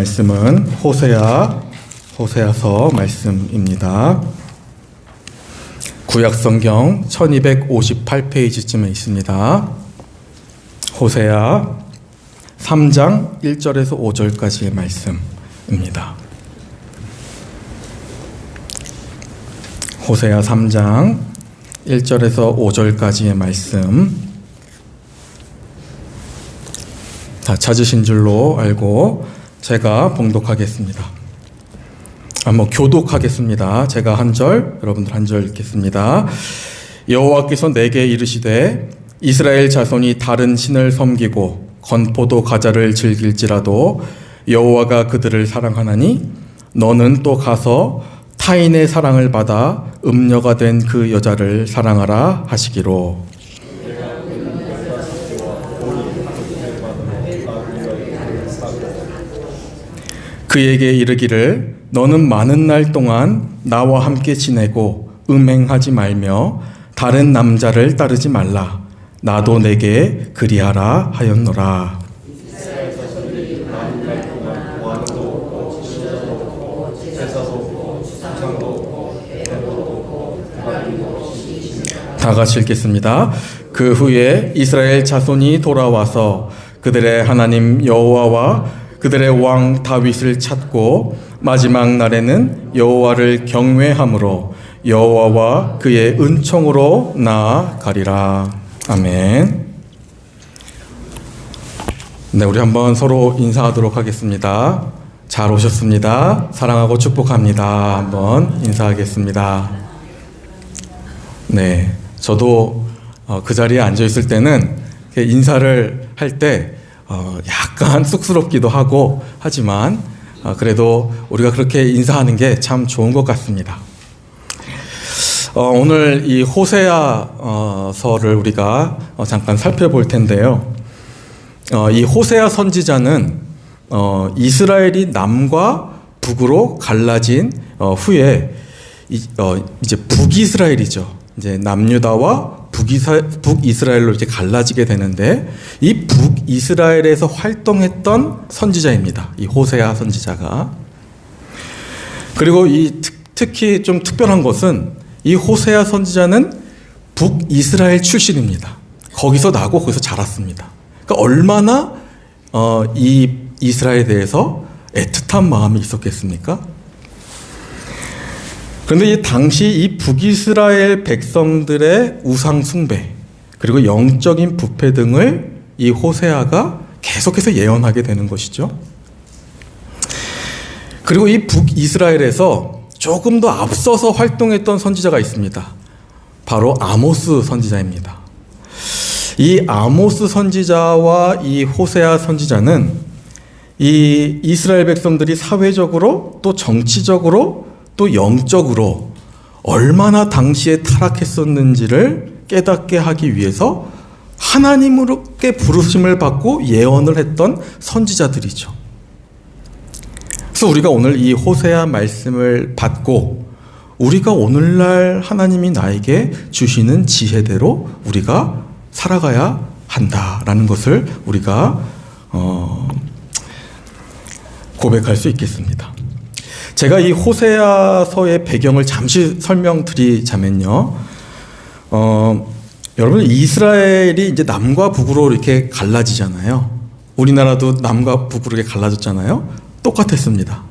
말씀은 호세아서 말씀입니다. 구약성경 1258페이지쯤에 있습니다. 호세아 3장 1절에서 5절까지의 말씀입니다. 호세아 3장 1절에서 5절까지의 말씀. 다 찾으신 줄로 알고 제가 봉독하겠습니다. 교독하겠습니다. 제가 한 절, 여러분들 한 절 읽겠습니다. 여호와께서 내게 이르시되 이스라엘 자손이 다른 신을 섬기고 건포도 과자를 즐길지라도 여호와가 그들을 사랑하나니 너는 또 가서 타인의 사랑을 받아 음녀가 된 그 여자를 사랑하라 하시기로. 그에게 이르기를 너는 많은 날 동안 나와 함께 지내고 음행하지 말며 다른 남자를 따르지 말라. 나도 내게 그리하라 하였노라. 다 같이 읽겠습니다. 그 후에 이스라엘 자손이 돌아와서 그들의 하나님 여호와와 그들의 왕 다윗을 찾고 마지막 날에는 여호와를 경외함으로 여호와와 그의 은총으로 나아가리라. 아멘. 네, 우리 한번 서로 인사하도록 하겠습니다. 잘 오셨습니다. 사랑하고 축복합니다. 한번 인사하겠습니다. 네, 저도 그 자리에 앉아 있을 때는 인사를 할 때 약간 쑥스럽기도 하고 하지만 그래도 우리가 그렇게 인사하는 게 참 좋은 것 같습니다. 오늘 이 호세아서를 우리가 잠깐 살펴볼 텐데요. 이 호세아 선지자는 이스라엘이 남과 북으로 갈라진 후에 이제 북이스라엘이죠. 이제 남유다와 북이스라엘로 이제 갈라지게 되는데 이 북이스라엘에서 활동했던 선지자입니다. 이 호세아 선지자가. 그리고 특히 좀 특별한 것은 이 호세아 선지자는 북이스라엘 출신입니다. 거기서 나고 거기서 자랐습니다. 그러니까 얼마나 이 이스라엘에 대해서 애틋한 마음이 있었겠습니까? 그런데 이 당시 이 북이스라엘 백성들의 우상 숭배 그리고 영적인 부패 등을 이 호세아가 계속해서 예언하게 되는 것이죠. 그리고 이 북이스라엘에서 조금 더 앞서서 활동했던 선지자가 있습니다. 바로 아모스 선지자입니다. 이 아모스 선지자와 이 호세아 선지자는 이 이스라엘 백성들이 사회적으로 또 정치적으로 또 영적으로 얼마나 당시에 타락했었는지를 깨닫게 하기 위해서 하나님으로께 부르심을 받고 예언을 했던 선지자들이죠. 그래서 우리가 오늘 이 호세아 말씀을 받고 우리가 오늘날 하나님이 나에게 주시는 지혜대로 우리가 살아가야 한다라는 것을 우리가 고백할 수 있겠습니다. 제가 이 호세아서의 배경을 잠시 설명드리자면요. 여러분, 이스라엘이 이제 남과 북으로 이렇게 갈라지잖아요. 우리나라도 남과 북으로 이렇게 갈라졌잖아요. 똑같았습니다.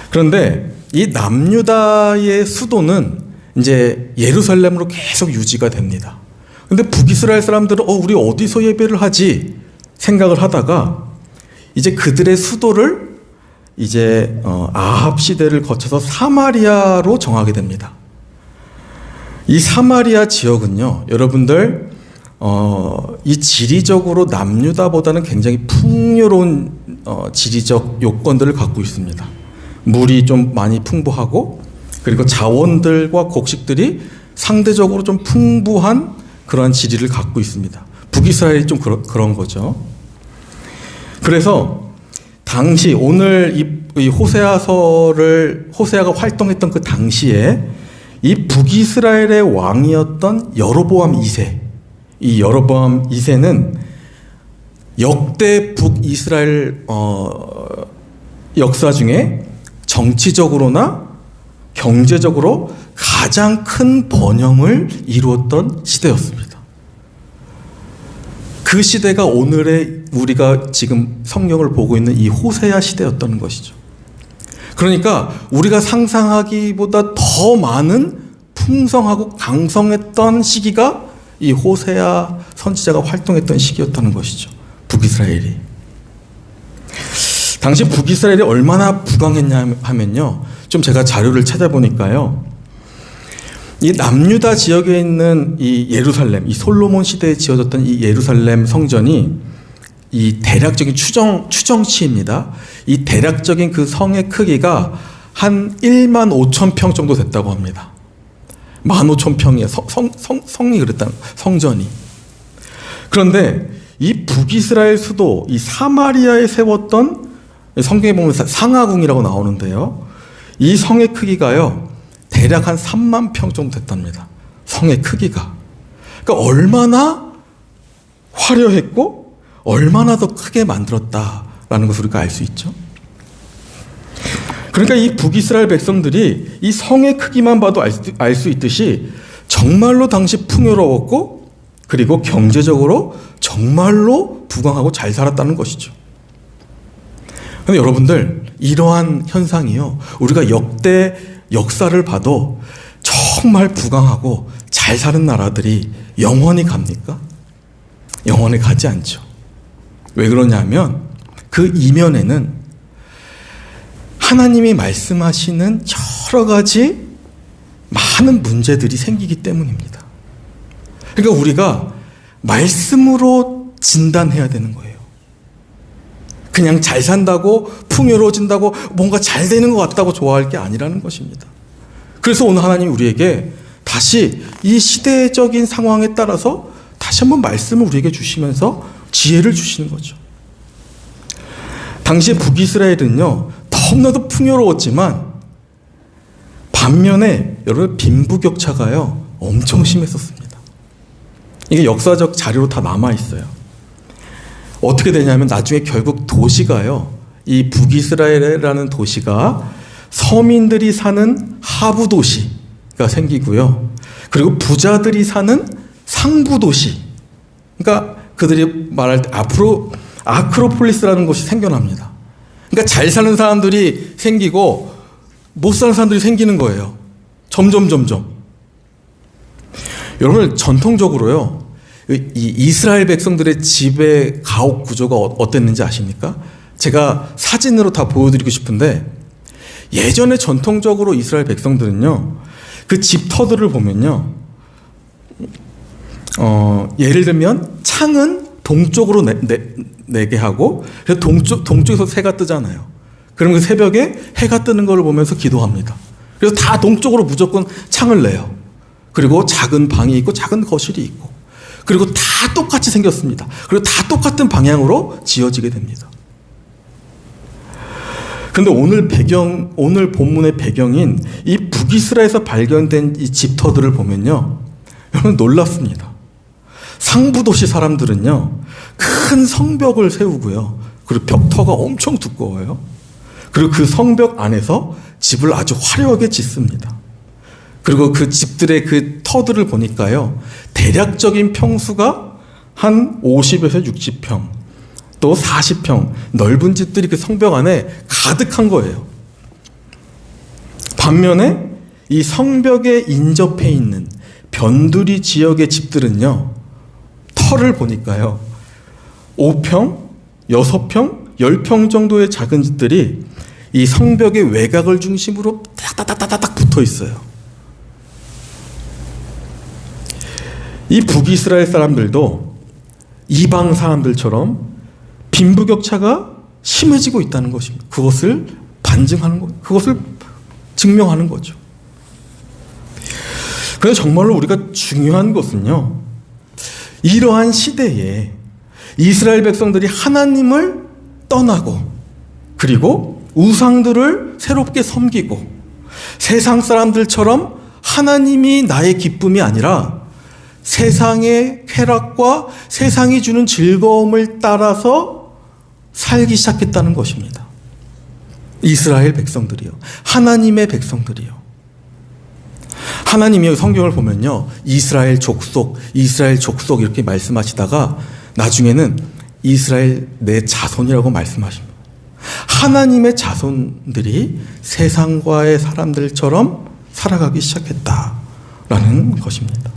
그런데 이 남유다의 수도는 이제 예루살렘으로 계속 유지가 됩니다. 근데 북이스라엘 사람들은 우리 어디서 예배를 하지 생각을 하다가 이제 그들의 수도를 이제 아합 시대를 거쳐서 사마리아로 정하게 됩니다. 이 사마리아 지역은요, 여러분들 이 지리적으로 남유다보다는 굉장히 풍요로운 지리적 요건들을 갖고 있습니다. 물이 좀 많이 풍부하고 그리고 자원들과 곡식들이 상대적으로 좀 풍부한 그러한 지리를 갖고 있습니다. 북이스라엘이 좀 그런 거죠. 그래서 당시 오늘 이 호세아가 활동했던 그 당시에 이 북이스라엘의 왕이었던 여로보암 2세, 이 여로보암 2세는 역대 북이스라엘 역사 중에 정치적으로나 경제적으로 가장 큰 번영을 이루었던 시대였습니다. 그 시대가 오늘의 우리가 지금 성경을 보고 있는 이 호세아 시대였던 것이죠. 그러니까 우리가 상상하기보다 더 많은 풍성하고 강성했던 시기가 이 호세아 선지자가 활동했던 시기였다는 것이죠. 북이스라엘이. 당시 북이스라엘이 얼마나 부강했냐 하면요. 좀 제가 자료를 찾아보니까요. 이 남유다 지역에 있는 이 예루살렘, 이 솔로몬 시대에 지어졌던 이 예루살렘 성전이 이 대략적인 추정치입니다. 이 대략적인 그 성의 크기가 한 1만 5천 평 정도 됐다고 합니다. 15,000평이에요. 성이 그랬다는 성전이. 그런데 이 북이스라엘 수도 이 사마리아에 세웠던 성경에 보면 상하궁이라고 나오는데요. 이 성의 크기가요. 대략 한 3만 평 정도 됐답니다. 성의 크기가. 그러니까 얼마나 화려했고 얼마나 더 크게 만들었다라는 것을 우리가 알 수 있죠. 그러니까 이 북이스라엘 백성들이 이 성의 크기만 봐도 알 수 있듯이 정말로 당시 풍요로웠고 그리고 경제적으로 정말로 부강하고 잘 살았다는 것이죠. 그런데 여러분들 이러한 현상이요. 우리가 역사를 봐도 정말 부강하고 잘 사는 나라들이 영원히 갑니까? 영원히 가지 않죠. 왜 그러냐면 그 이면에는 하나님이 말씀하시는 여러 가지 많은 문제들이 생기기 때문입니다. 그러니까 우리가 말씀으로 진단해야 되는 거예요. 그냥 잘 산다고 풍요로워진다고 뭔가 잘 되는 것 같다고 좋아할 게 아니라는 것입니다. 그래서 오늘 하나님이 우리에게 다시 이 시대적인 상황에 따라서 다시 한번 말씀을 우리에게 주시면서 지혜를 주시는 거죠. 당시에 북이스라엘은요, 너무나도 풍요로웠지만 반면에 여러분 빈부격차가요 엄청 심했었습니다. 이게 역사적 자료로 다 남아 있어요. 어떻게 되냐면 나중에 결국 도시가요, 이 북이스라엘이라는 도시가 서민들이 사는 하부 도시가 생기고요. 그리고 부자들이 사는 상부 도시. 그러니까 그들이 말할 때 앞으로 아크로폴리스라는 곳이 생겨납니다. 그러니까 잘 사는 사람들이 생기고 못 사는 사람들이 생기는 거예요. 점점. 여러분 전통적으로요. 이 이스라엘 백성들의 집의 가옥 구조가 어땠는지 아십니까? 제가 사진으로 다 보여드리고 싶은데 예전에 전통적으로 이스라엘 백성들은요. 그 집터들을 보면요. 예를 들면 창은 동쪽으로 내게 하고 그래서 동쪽에서 해가 뜨잖아요. 그러면 그 새벽에 해가 뜨는 걸 보면서 기도합니다. 그래서 다 동쪽으로 무조건 창을 내요. 그리고 작은 방이 있고 작은 거실이 있고 그리고 다 똑같이 생겼습니다. 그리고 다 똑같은 방향으로 지어지게 됩니다. 그런데 오늘 본문의 배경인 이 북이스라엘에서 발견된 이 집터들을 보면요. 여러분 놀랍습니다. 상부도시 사람들은요. 큰 성벽을 세우고요. 그리고 벽터가 엄청 두꺼워요. 그리고 그 성벽 안에서 집을 아주 화려하게 짓습니다. 그리고 그 집들의 그 터들을 보니까요. 대략적인 평수가 한 50에서 60평, 또 40평, 넓은 집들이 그 성벽 안에 가득한 거예요. 반면에 이 성벽에 인접해 있는 변두리 지역의 집들은요. 터를 보니까요. 5평, 6평, 10평 정도의 작은 집들이 이 성벽의 외곽을 중심으로 딱딱딱딱딱 붙어 있어요. 이 북이스라엘 사람들도 이방 사람들처럼 빈부격차가 심해지고 있다는 것입니다. 그것을 반증하는 거, 그것을 증명하는 거죠. 그래서 정말로 우리가 중요한 것은요, 이러한 시대에 이스라엘 백성들이 하나님을 떠나고 그리고 우상들을 새롭게 섬기고 세상 사람들처럼 하나님이 나의 기쁨이 아니라 세상의 쾌락과 세상이 주는 즐거움을 따라서 살기 시작했다는 것입니다. 이스라엘 백성들이요. 하나님의 백성들이요. 하나님이 성경을 보면요. 이스라엘 족속 이렇게 말씀하시다가 나중에는 이스라엘 내 자손이라고 말씀하십니다. 하나님의 자손들이 세상과의 사람들처럼 살아가기 시작했다라는 것입니다.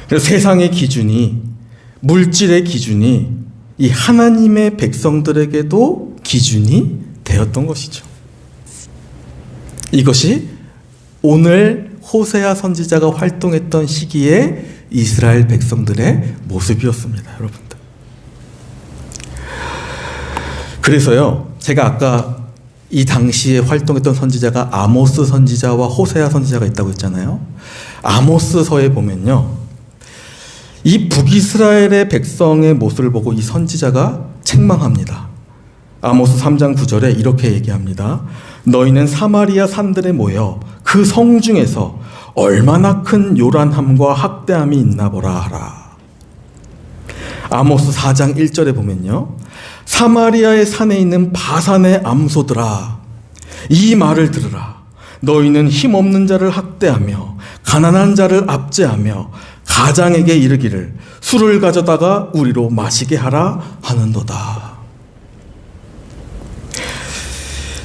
그래서 세상의 기준이, 물질의 기준이 이 하나님의 백성들에게도 기준이 되었던 것이죠. 이것이 오늘 호세아 선지자가 활동했던 시기에 이스라엘 백성들의 모습이었습니다, 여러분들. 그래서요, 제가 아까 이 당시에 활동했던 선지자가 아모스 선지자와 호세아 선지자가 있다고 했잖아요. 아모스서에 보면요, 이 북이스라엘의 백성의 모습을 보고 이 선지자가 책망합니다. 아모스 3장 9절에 이렇게 얘기합니다. 너희는 사마리아 산들에 모여 그 성 중에서 얼마나 큰 요란함과 학대함이 있나 보라 하라. 아모스 4장 1절에 보면요, 사마리아의 산에 있는 바산의 암소들아, 이 말을 들으라. 너희는 힘없는 자를 학대하며 가난한 자를 압제하며 가장에게 이르기를 술을 가져다가 우리로 마시게 하라 하는도다.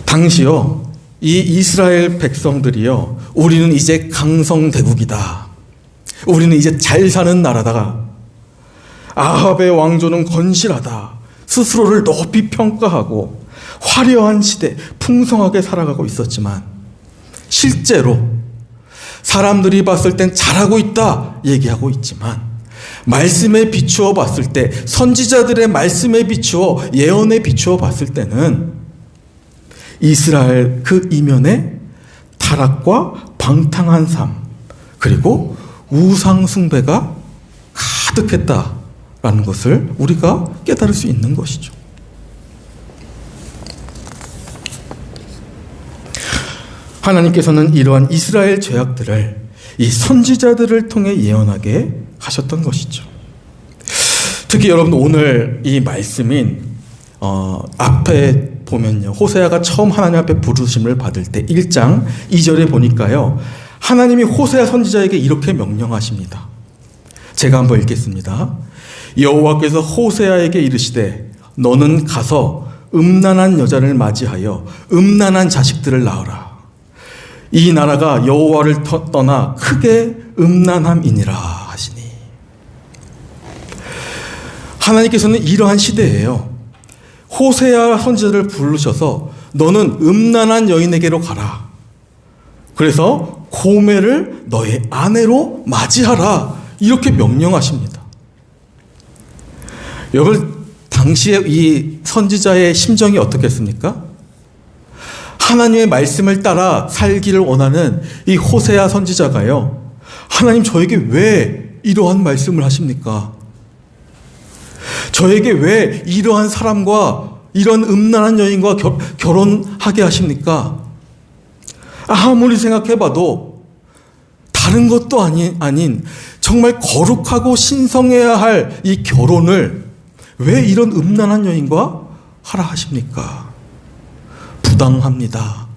당시요, 이 이스라엘 백성들이요, 우리는 이제 강성대국이다. 우리는 이제 잘 사는 나라다. 아합의 왕조는 건실하다. 스스로를 높이 평가하고 화려한 시대, 풍성하게 살아가고 있었지만 실제로 사람들이 봤을 땐 잘하고 있다 얘기하고 있지만 말씀에 비추어 봤을 때, 선지자들의 말씀에 비추어, 예언에 비추어 봤을 때는 이스라엘 그 이면에 타락과 방탕한 삶, 그리고 우상 숭배가 가득했다라는 것을 우리가 깨달을 수 있는 것이죠. 하나님께서는 이러한 이스라엘 죄악들을 이 선지자들을 통해 예언하게 하셨던 것이죠. 특히 여러분, 오늘 이 말씀인 앞에 보면요, 호세아가 처음 하나님 앞에 부르심을 받을 때 1장 2절에 보니까요, 하나님이 호세아 선지자에게 이렇게 명령하십니다. 제가 한번 읽겠습니다. 여호와께서 호세아에게 이르시되 너는 가서 음란한 여자를 맞이하여 음란한 자식들을 낳으라. 이 나라가 여호와를 떠나 크게 음란함이니라 하시니. 하나님께서는 이러한 시대에요, 호세아 선지자를 부르셔서 너는 음란한 여인에게로 가라. 그래서 고멜을 너의 아내로 맞이하라. 이렇게 명령하십니다. 여러분, 당시에 이 선지자의 심정이 어떻겠습니까? 하나님의 말씀을 따라 살기를 원하는 이 호세아 선지자가요, 하나님 저에게 왜 이러한 말씀을 하십니까? 저에게 왜 이러한 사람과 이런 음란한 여인과 결혼하게 하십니까? 아무리 생각해봐도 다른 것도 아닌 정말 거룩하고 신성해야 할 이 결혼을 왜 이런 음란한 여인과 하라 하십니까? 부당합니다.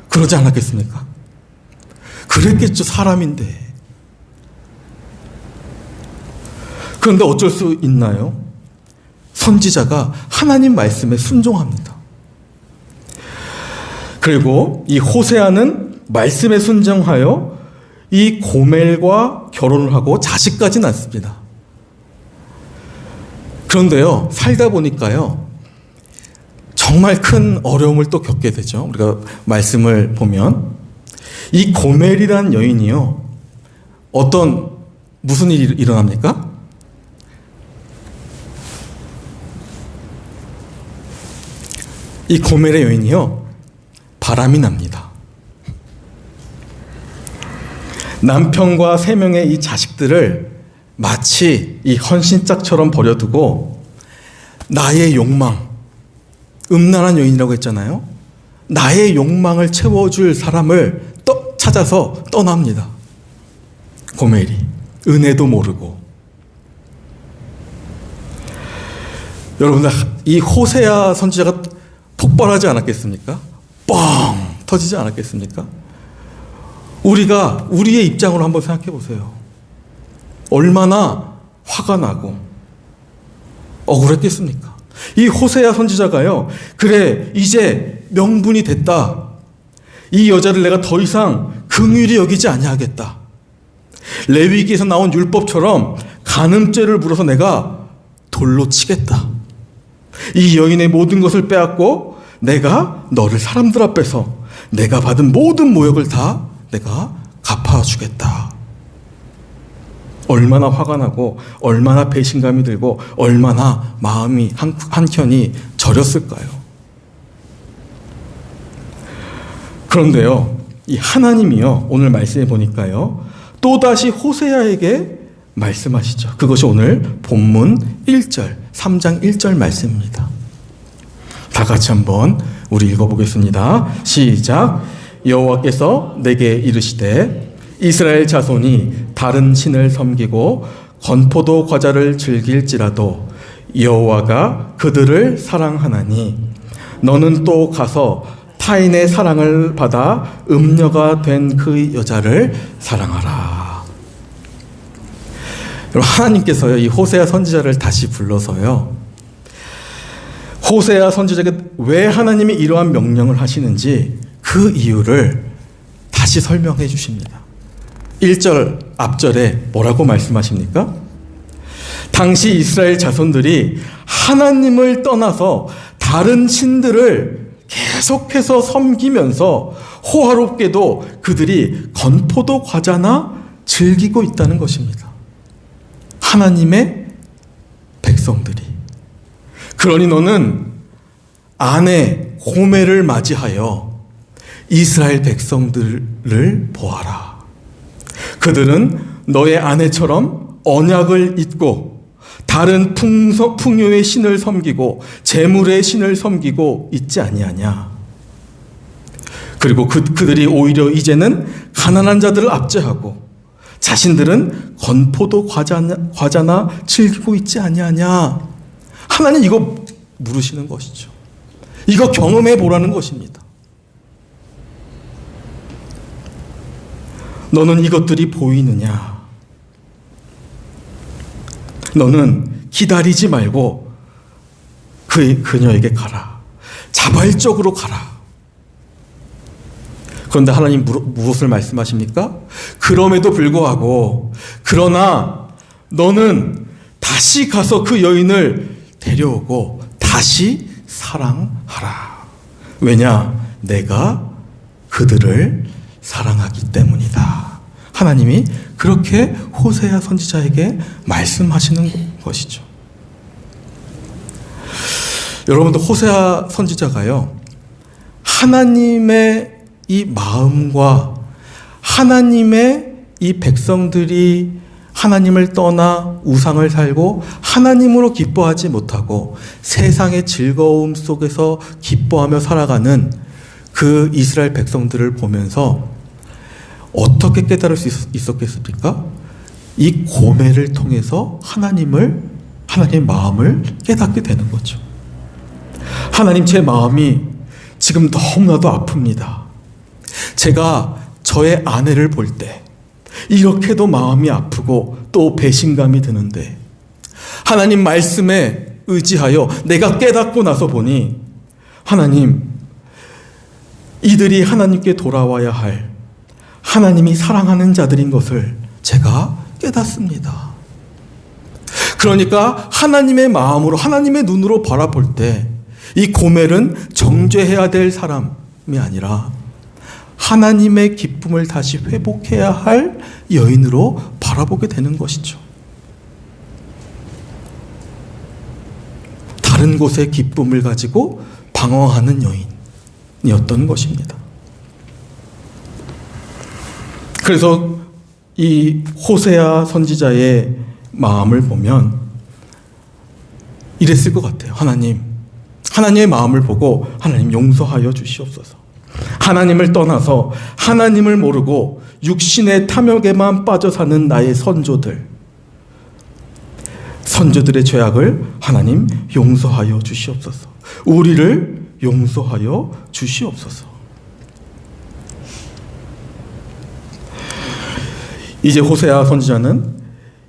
그러지 않았겠습니까? 그랬겠죠, 사람인데. 그런데 어쩔 수 있나요? 선지자가 하나님 말씀에 순종합니다. 그리고 이 호세아는 말씀에 순종하여 이 고멜과 결혼을 하고 자식까지 낳습니다. 그런데요, 살다 보니까요, 정말 큰 어려움을 또 겪게 되죠. 우리가 말씀을 보면 이 고멜이라는 여인이요, 무슨 일이 일어납니까? 이 고멜의 여인이요, 바람이 납니다. 남편과 3명의 이 자식들을 마치 이 헌신짝처럼 버려두고 나의 욕망, 음란한 여인이라고 했잖아요. 나의 욕망을 채워줄 사람을 찾아서 떠납니다. 고멜이 은혜도 모르고. 여러분들, 이 호세아 선지자가 폭발하지 않았겠습니까? 뻥 터지지 않았겠습니까? 우리가 우리의 입장으로 한번 생각해 보세요. 얼마나 화가 나고 억울했겠습니까? 이 호세아 선지자가요, 그래 이제 명분이 됐다, 이 여자를 내가 더 이상 긍휼히 여기지 아니하겠다, 레위기에서 나온 율법처럼 간음죄를 물어서 내가 돌로 치겠다, 이 여인의 모든 것을 빼앗고 내가 너를 사람들 앞에서 내가 받은 모든 모욕을 다 내가 갚아주겠다. 얼마나 화가 나고 얼마나 배신감이 들고 얼마나 마음이 한켠이 저렸을까요? 그런데요, 이 하나님이요, 오늘 말씀해 보니까요, 또다시 호세아에게 말씀하시죠. 그것이 오늘 본문 1절, 3장 1절 말씀입니다. 다 같이 한번 우리 읽어보겠습니다. 시작. 여호와께서 내게 이르시되 이스라엘 자손이 다른 신을 섬기고 건포도 과자를 즐길지라도 여호와가 그들을 사랑하나니 너는 또 가서 타인의 사랑을 받아 음녀가 된 그 여자를 사랑하라. 하나님께서요, 이 호세아 선지자를 다시 불러서요, 호세아 선지자에게 왜 하나님이 이러한 명령을 하시는지 그 이유를 다시 설명해 주십니다. 1절 앞절에 뭐라고 말씀하십니까? 당시 이스라엘 자손들이 하나님을 떠나서 다른 신들을 계속해서 섬기면서 호화롭게도 그들이 건포도 과자나 즐기고 있다는 것입니다. 하나님의 백성들이. 그러니 너는 아내 고멜을 맞이하여 이스라엘 백성들을 보아라. 그들은 너의 아내처럼 언약을 잊고 다른 풍요의 신을 섬기고 재물의 신을 섬기고 있지 아니하냐. 그리고 그들이 오히려 이제는 가난한 자들을 압제하고 자신들은 건포도 과자나 즐기고 있지 아니하냐. 하나님 이거 물으시는 것이죠. 이거 경험해 보라는 것입니다. 너는 이것들이 보이느냐? 너는 기다리지 말고 그녀에게 가라. 자발적으로 가라. 그런데 하나님 무엇을 말씀하십니까? 그럼에도 불구하고 그러나 너는 다시 가서 그 여인을 데려오고 다시 사랑하라. 왜냐? 내가 그들을 사랑하기 때문이다. 하나님이 그렇게 호세아 선지자에게 말씀하시는 것이죠. 여러분들, 호세아 선지자가요, 하나님의 이 마음과 하나님의 이 백성들이 하나님을 떠나 우상을 살고 하나님으로 기뻐하지 못하고 세상의 즐거움 속에서 기뻐하며 살아가는 그 이스라엘 백성들을 보면서 어떻게 깨달을 수 있었겠습니까? 이 고멜을 통해서 하나님의 마음을 깨닫게 되는 거죠. 하나님, 제 마음이 지금 너무나도 아픕니다. 제가 저의 아내를 볼 때 이렇게도 마음이 아프고 또 배신감이 드는데 하나님 말씀에 의지하여 내가 깨닫고 나서 보니 하나님, 이들이 하나님께 돌아와야 할 하나님이 사랑하는 자들인 것을 제가 깨닫습니다. 그러니까 하나님의 마음으로, 하나님의 눈으로 바라볼 때 이 고멜은 정죄해야 될 사람이 아니라 하나님의 기쁨을 다시 회복해야 할 여인으로 바라보게 되는 것이죠. 다른 곳의 기쁨을 가지고 방황하는 여인이었던 것입니다. 그래서 이 호세아 선지자의 마음을 보면 이랬을 것 같아요. 하나님의 마음을 보고 하나님 용서하여 주시옵소서. 하나님을 떠나서 하나님을 모르고 육신의 탐욕에만 빠져 사는 나의 선조들, 선조들의 죄악을 하나님 용서하여 주시옵소서. 우리를 용서하여 주시옵소서. 이제 호세아 선지자는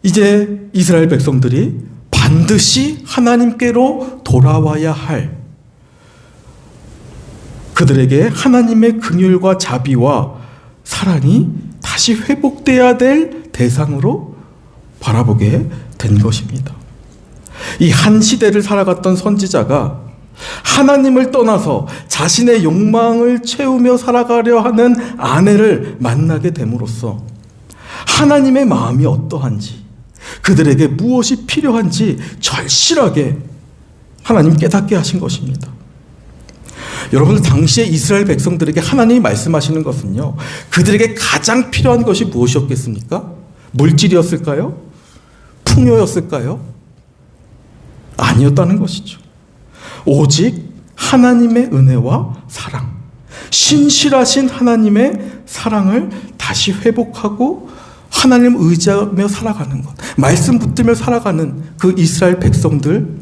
이제 이스라엘 백성들이 반드시 하나님께로 돌아와야 할, 그들에게 하나님의 긍휼과 자비와 사랑이 다시 회복돼야 될 대상으로 바라보게 된 것입니다. 이 한 시대를 살아갔던 선지자가 하나님을 떠나서 자신의 욕망을 채우며 살아가려 하는 아내를 만나게 됨으로써 하나님의 마음이 어떠한지, 그들에게 무엇이 필요한지 절실하게 하나님 깨닫게 하신 것입니다. 여러분들, 당시에 이스라엘 백성들에게 하나님이 말씀하시는 것은요, 그들에게 가장 필요한 것이 무엇이었겠습니까? 물질이었을까요? 풍요였을까요? 아니었다는 것이죠. 오직 하나님의 은혜와 사랑, 신실하신 하나님의 사랑을 다시 회복하고 하나님을 의지하며 살아가는 것, 말씀 붙들며 살아가는 그 이스라엘 백성들,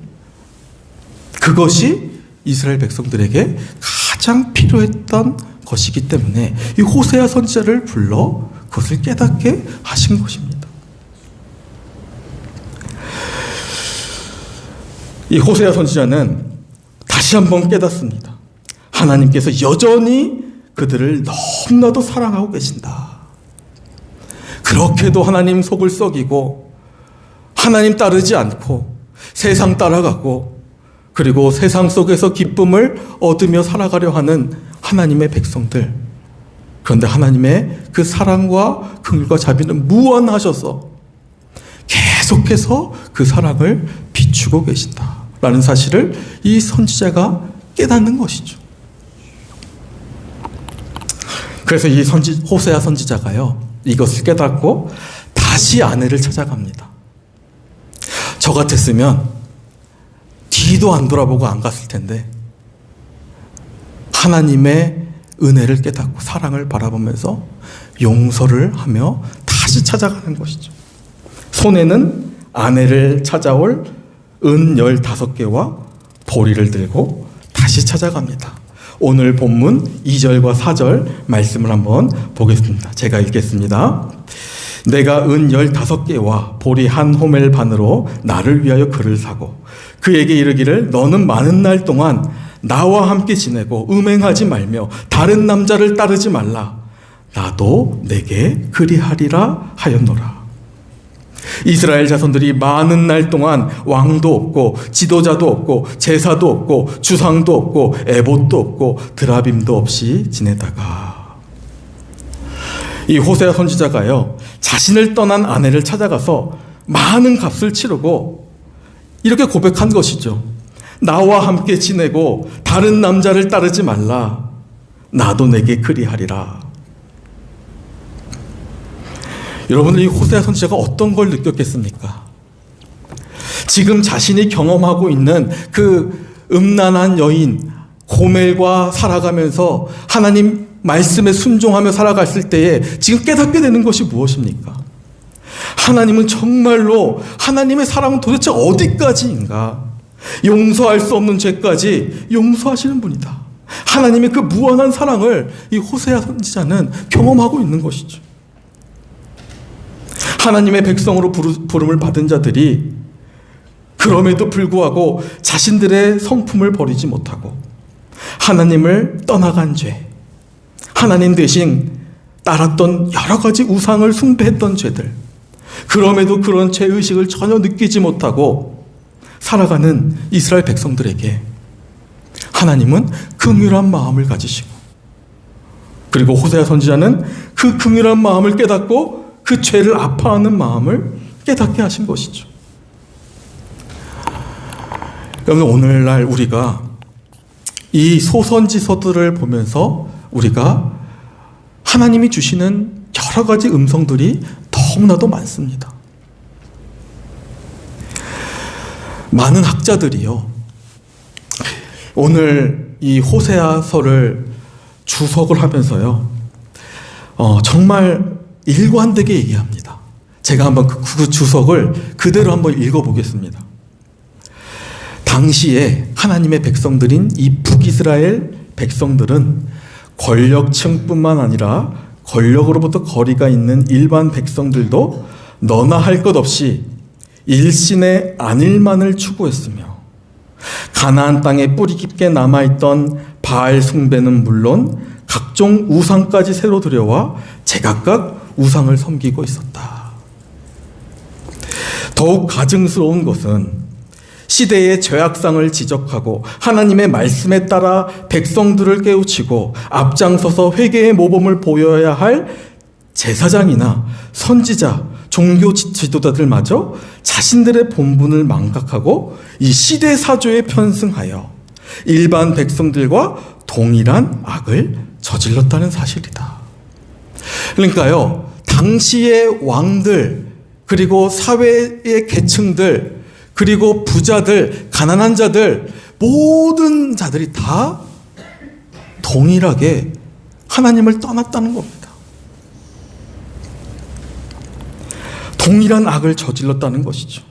그것이 이스라엘 백성들에게 가장 필요했던 것이기 때문에 이 호세아 선지자를 불러 그것을 깨닫게 하신 것입니다. 이 호세아 선지자는 다시 한번 깨닫습니다. 하나님께서 여전히 그들을 너무나도 사랑하고 계신다. 그렇게도 하나님 속을 썩이고 하나님 따르지 않고 세상 따라가고 그리고 세상 속에서 기쁨을 얻으며 살아가려 하는 하나님의 백성들, 그런데 하나님의 그 사랑과 긍휼과 자비는 무한하셔서 계속해서 그 사랑을 비추고 계신다라는 사실을 이 선지자가 깨닫는 것이죠. 그래서 이 호세아 선지자가요, 이것을 깨닫고 다시 아내를 찾아갑니다. 저 같았으면 뒤도 안 돌아보고 안 갔을 텐데 하나님의 은혜를 깨닫고 사랑을 바라보면서 용서를 하며 다시 찾아가는 것이죠. 손에는 아내를 찾아올 은 15개와 보리를 들고 다시 찾아갑니다. 오늘 본문 2절과 4절 말씀을 한번 보겠습니다. 제가 읽겠습니다. 내가 은 15개와 보리 한 호멜 반으로 나를 위하여 그를 사고 그에게 이르기를 너는 많은 날 동안 나와 함께 지내고 음행하지 말며 다른 남자를 따르지 말라. 나도 내게 그리하리라 하였노라. 이스라엘 자손들이 많은 날 동안 왕도 없고 지도자도 없고 제사도 없고 주상도 없고 에봇도 없고 드라빔도 없이 지내다가 이 호세아 선지자가요, 자신을 떠난 아내를 찾아가서 많은 값을 치르고 이렇게 고백한 것이죠. 나와 함께 지내고 다른 남자를 따르지 말라. 나도 내게 그리하리라. 여러분들, 이 호세아 선지자가 어떤 걸 느꼈겠습니까? 지금 자신이 경험하고 있는 그 음란한 여인 고멜과 살아가면서 하나님 말씀에 순종하며 살아갔을 때에 지금 깨닫게 되는 것이 무엇입니까? 하나님은 정말로, 하나님의 사랑은 도대체 어디까지인가? 용서할 수 없는 죄까지 용서하시는 분이다. 하나님의 그 무한한 사랑을 이 호세아 선지자는 경험하고 있는 것이죠. 하나님의 백성으로 부름을 받은 자들이 그럼에도 불구하고 자신들의 성품을 버리지 못하고 하나님을 떠나간 죄, 하나님 대신 따랐던 여러 가지 우상을 숭배했던 죄들, 그럼에도 그런 죄의식을 전혀 느끼지 못하고 살아가는 이스라엘 백성들에게 하나님은 긍휼한 마음을 가지시고, 그리고 호세아 선지자는 그 긍휼한 마음을 깨닫고 그 죄를 아파하는 마음을 깨닫게 하신 것이죠. 여러분, 오늘날 우리가 이 소선지서들을 보면서 우리가 하나님이 주시는 여러 가지 음성들이 너무나도 많습니다. 많은 학자들이요, 오늘 이 호세아서를 주석을 하면서요, 정말 일관되게 얘기합니다. 제가 한번 그 주석을 그대로 한번 읽어보겠습니다. 당시에 하나님의 백성들인 이 북이스라엘 백성들은 권력층뿐만 아니라 권력으로부터 거리가 있는 일반 백성들도 너나 할 것 없이 일신의 안일만을 추구했으며 가나안 땅에 뿌리 깊게 남아있던 바알 숭배는 물론 각종 우상까지 새로 들여와 제각각 우상을 섬기고 있었다. 더욱 가증스러운 것은 시대의 죄악상을 지적하고 하나님의 말씀에 따라 백성들을 깨우치고 앞장서서 회개의 모범을 보여야 할 제사장이나 선지자, 종교 지도자들마저 자신들의 본분을 망각하고 이 시대 사조에 편승하여 일반 백성들과 동일한 악을 저질렀다는 사실이다. 그러니까요, 당시의 왕들, 그리고 사회의 계층들, 그리고 부자들, 가난한 자들, 모든 자들이 다 동일하게 하나님을 떠났다는 겁니다. 동일한 악을 저질렀다는 것이죠.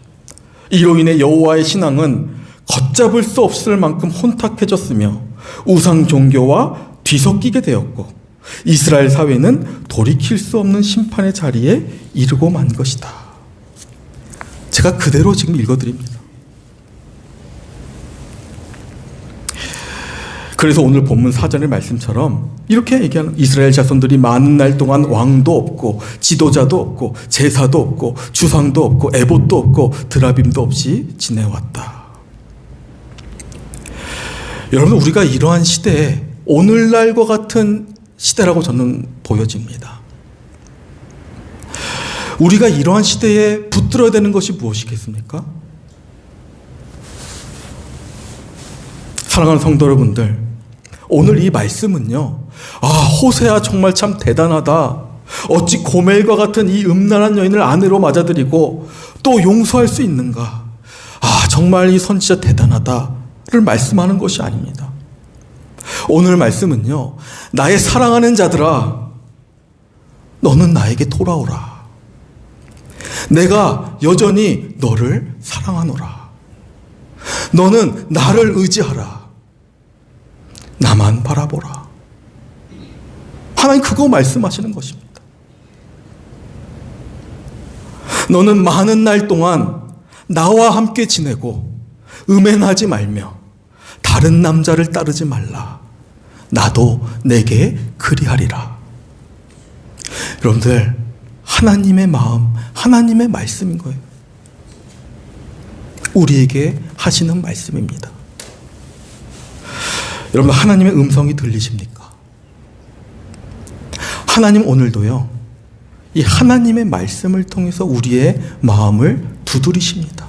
이로 인해 여호와의 신앙은 걷잡을 수 없을 만큼 혼탁해졌으며 우상 종교와 뒤섞이게 되었고 이스라엘 사회는 돌이킬 수 없는 심판의 자리에 이르고 만 것이다. 제가 그대로 지금 읽어드립니다. 그래서 오늘 본문 4절의 말씀처럼 이렇게 얘기하는 이스라엘 자손들이 많은 날 동안 왕도 없고 지도자도 없고 제사도 없고 주상도 없고 에봇도 없고 드라빔도 없이 지내왔다. 여러분, 우리가 이러한 시대에 오늘날과 같은 시대라고 저는 보여집니다. 우리가 이러한 시대에 붙들어야 되는 것이 무엇이겠습니까? 사랑하는 성도 여러분들, 오늘 이 말씀은요, 호세아 정말 참 대단하다. 어찌 고멜과 같은 이 음란한 여인을 아내로 맞아들이고 또 용서할 수 있는가? 정말 이 선지자 대단하다를 말씀하는 것이 아닙니다. 오늘 말씀은요, 나의 사랑하는 자들아, 너는 나에게 돌아오라. 내가 여전히 너를 사랑하노라. 너는 나를 의지하라. 나만 바라보라. 하나님 그거 말씀하시는 것입니다. 너는 많은 날 동안 나와 함께 지내고 음행하지 말며 다른 남자를 따르지 말라. 나도 내게 그리하리라. 여러분들, 하나님의 마음, 하나님의 말씀인 거예요. 우리에게 하시는 말씀입니다. 여러분, 하나님의 음성이 들리십니까? 하나님 오늘도요, 이 하나님의 말씀을 통해서 우리의 마음을 두드리십니다.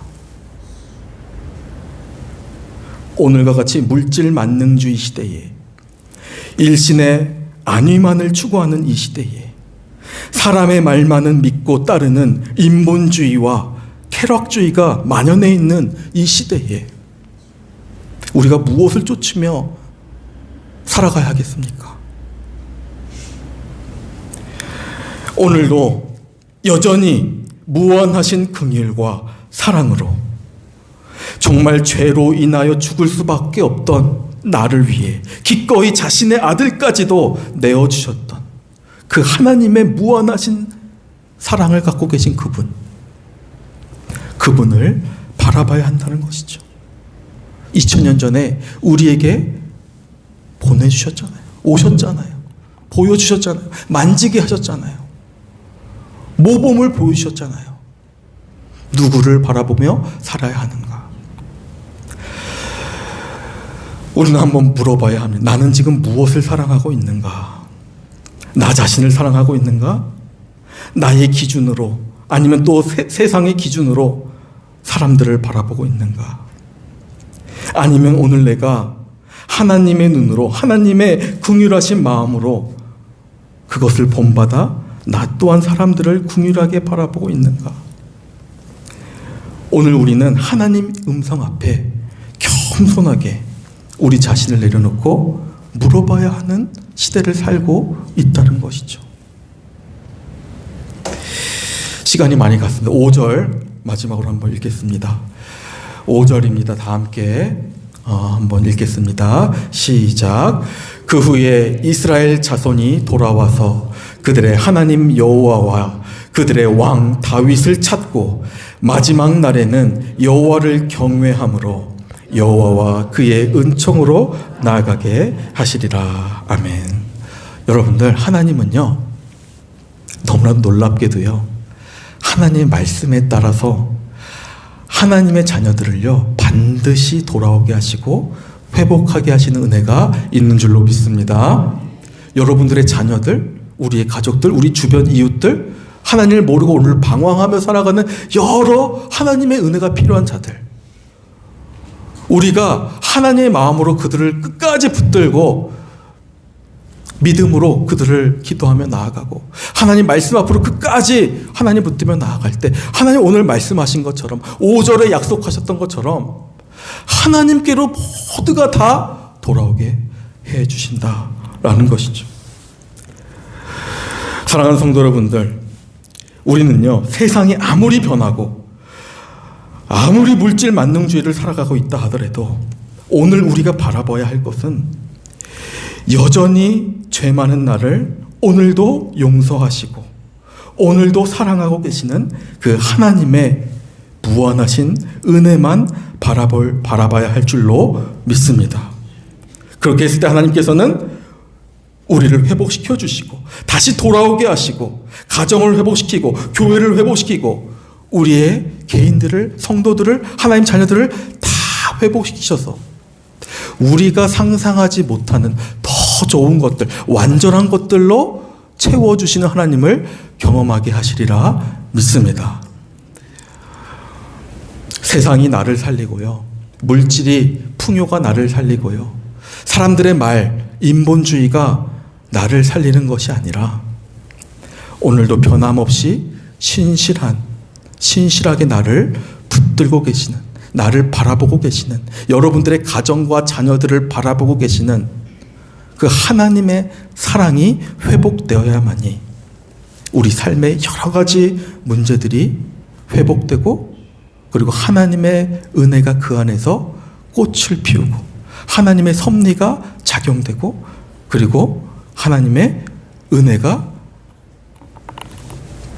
오늘과 같이 물질 만능주의 시대에, 일신의 안위만을 추구하는 이 시대에, 사람의 말만은 믿고 따르는 인본주의와 쾌락주의가 만연해 있는 이 시대에 우리가 무엇을 쫓으며 살아가야 하겠습니까? 오늘도 여전히 무한하신 긍휼과 사랑으로 정말 죄로 인하여 죽을 수밖에 없던 나를 위해 기꺼이 자신의 아들까지도 내어주셨던 그 하나님의 무한하신 사랑을 갖고 계신 그분을 바라봐야 한다는 것이죠. 2000년 전에 우리에게 보내주셨잖아요. 오셨잖아요. 보여주셨잖아요. 만지게 하셨잖아요. 모범을 보여주셨잖아요. 누구를 바라보며 살아야 하는가? 우리는 한번 물어봐야 합니다. 나는 지금 무엇을 사랑하고 있는가? 나 자신을 사랑하고 있는가? 나의 기준으로, 아니면 또 세상의 기준으로 사람들을 바라보고 있는가? 아니면 오늘 내가 하나님의 눈으로, 하나님의 긍휼하신 마음으로 그것을 본받아 나 또한 사람들을 긍휼하게 바라보고 있는가? 오늘 우리는 하나님 음성 앞에 겸손하게 우리 자신을 내려놓고 물어봐야 하는 시대를 살고 있다는 것이죠. 시간이 많이 갔습니다. 5절 마지막으로 한번 읽겠습니다. 5절입니다. 다 함께 한번 읽겠습니다. 시작. 그 후에 이스라엘 자손이 돌아와서 그들의 하나님 여호와와 그들의 왕 다윗을 찾고 마지막 날에는 여호와를 경외함으로 여호와와 그의 은총으로 나아가게 하시리라. 아멘. 여러분들, 하나님은요 너무나도 놀랍게도요 하나님의 말씀에 따라서 하나님의 자녀들을요 반드시 돌아오게 하시고 회복하게 하시는 은혜가 있는 줄로 믿습니다. 여러분들의 자녀들, 우리의 가족들, 우리 주변 이웃들, 하나님을 모르고 오늘 방황하며 살아가는 여러 하나님의 은혜가 필요한 자들, 우리가 하나님의 마음으로 그들을 끝까지 붙들고 믿음으로 그들을 기도하며 나아가고 하나님 말씀 앞으로 끝까지 하나님 붙들며 나아갈 때 하나님 오늘 말씀하신 것처럼 5절에 약속하셨던 것처럼 하나님께로 모두가 다 돌아오게 해 주신다라는 것이죠. 사랑하는 성도 여러분들, 우리는요 세상이 아무리 변하고 아무리 물질 만능주의를 살아가고 있다 하더라도 오늘 우리가 바라봐야 할 것은 여전히 죄 많은 나를 오늘도 용서하시고 오늘도 사랑하고 계시는 그 하나님의 무한하신 은혜만 바라봐야 할 줄로 믿습니다. 그렇게 했을 때 하나님께서는 우리를 회복시켜 주시고 다시 돌아오게 하시고 가정을 회복시키고 교회를 회복시키고 우리의 개인들을, 성도들을, 하나님 자녀들을 다 회복시키셔서 우리가 상상하지 못하는 더 좋은 것들, 완전한 것들로 채워주시는 하나님을 경험하게 하시리라 믿습니다. 세상이 나를 살리고요, 물질이, 풍요가 나를 살리고요, 사람들의 말, 인본주의가 나를 살리는 것이 아니라 오늘도 변함없이 신실하게 나를 붙들고 계시는, 나를 바라보고 계시는, 여러분들의 가정과 자녀들을 바라보고 계시는 그 하나님의 사랑이 회복되어야만이 우리 삶의 여러 가지 문제들이 회복되고 그리고 하나님의 은혜가 그 안에서 꽃을 피우고 하나님의 섭리가 작용되고 그리고 하나님의 은혜가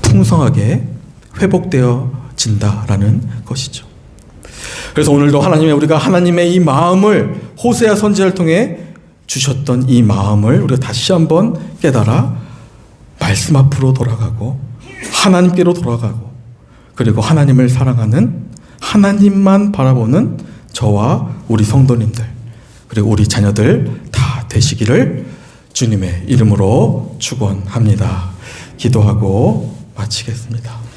풍성하게 회복되어진다라는 것이죠. 그래서 오늘도 우리가 하나님의 이 마음을 호세아 선지자를 통해 주셨던 이 마음을 우리가 다시 한번 깨달아 말씀 앞으로 돌아가고 하나님께로 돌아가고 그리고 하나님을 사랑하는, 하나님만 바라보는 저와 우리 성도님들 그리고 우리 자녀들 다 되시기를 주님의 이름으로 축원합니다. 기도하고 마치겠습니다.